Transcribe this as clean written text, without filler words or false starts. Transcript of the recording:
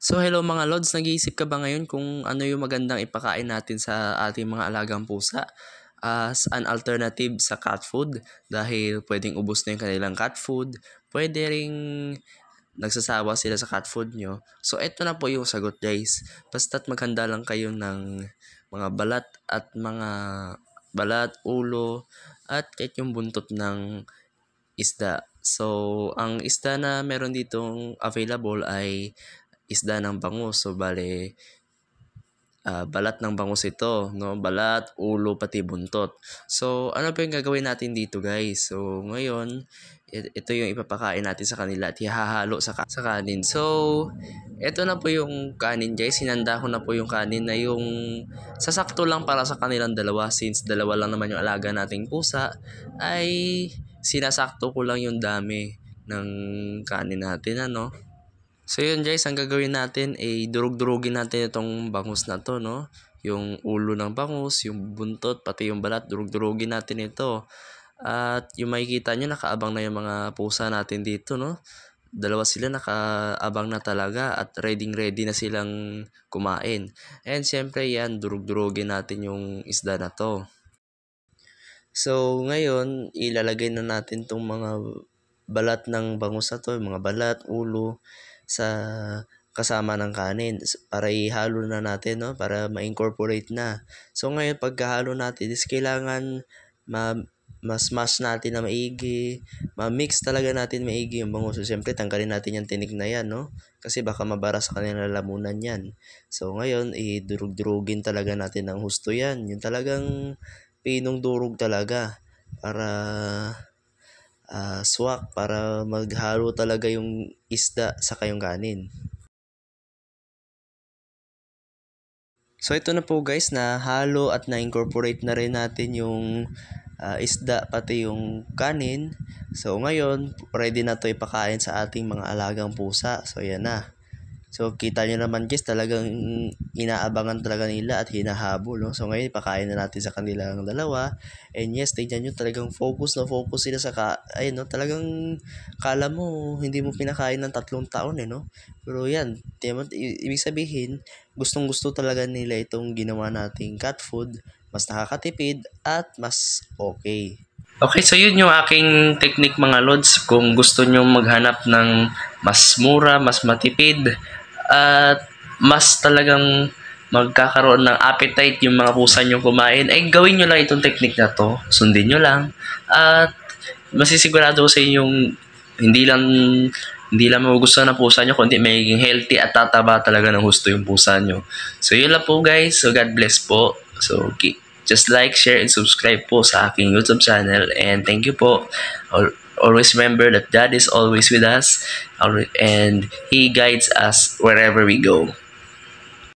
So hello mga Lods, nag-iisip ka ba ngayon kung ano yung magandang ipakain natin sa ating mga alagang pusa as an alternative sa cat food? Dahil pwedeng ubos na yung kanilang cat food, pwede ring nagsasawa sila sa cat food nyo. So eto na po yung sagot guys, basta't maghanda lang kayo ng mga balat, ulo, at kahit yung buntot ng isda. So ang isda na meron ditong available ay isda ng bangus. So, bale, balat ng bangus ito, no? Balat, ulo, pati buntot. So, ano pa yung gagawin natin dito, guys? So, ngayon, ito yung ipapakain natin sa kanila at ihahalo sa kanin. So, ito na po yung kanin, guys. Hinanda ko na po yung kanin na yung sasakto lang para sa kanilang dalawa. Since dalawa lang naman yung alaga nating pusa, ay sinasakto ko lang yung dami ng kanin natin, ano? So yun guys, ang gagawin natin ay durug-durugin natin itong bangus na to, no? Yung ulo ng bangus, yung buntot, pati yung balat, durug-durugin natin ito. At yung makikita nyo, nakaabang na yung mga pusa natin dito, no? Dalawa sila nakaabang na talaga at ready na silang kumain. And syempre yan, durug-durugin natin yung isda na to. So ngayon, ilalagay na natin tong mga balat ng bangus na to, mga balat, ulo, sa kasama ng kanin para ihalo na natin, no, para ma-incorporate na. So ngayon pagkahalo natin is kailangan mas natin na maigi, ma-mix talaga natin maigi yung bangus. So siyempre tanggalin natin yung tinik na yan, no, kasi baka mabara sa kanilang lamunan yan. So ngayon idurug-durugin talaga natin ng husto yan, yung talagang pinong durog talaga para swak, para maghalo talaga yung isda sa kayong kanin. So ito na po guys, na halo at na-incorporate na rin natin yung isda pati yung kanin. So ngayon, ready na to ipakain sa ating mga alagang pusa. So yan na. So kita nyo naman guys, talagang inaabangan talaga nila at hinahabol, no? So ngayon ipakain na natin sa kanilang dalawa. And yes, tignan nyo, talagang focus sila sa ayun, no? Talagang kala mo hindi mo pinakain ng 3 taon, no? Pero yan, ibig sabihin, gustong-gusto talaga nila itong ginawa nating cat food. Mas nakakatipid at mas okay. Okay, so yun yung aking technique mga Lods. Kung gusto nyo maghanap ng mas mura, mas matipid, at mas talagang magkakaroon ng appetite yung mga pusa nyo kumain, ay gawin nyo lang itong technique na to. Sundin nyo lang. At masisigurado ko sa inyong hindi lang magugustuhan ng pusa nyo, kundi magiging healthy at tataba talaga ng husto yung pusa nyo. So yun lang po guys. So God bless po. So just like, share, and subscribe po sa aking YouTube channel. And thank you po. Always remember that God is always with us, and He guides us wherever we go.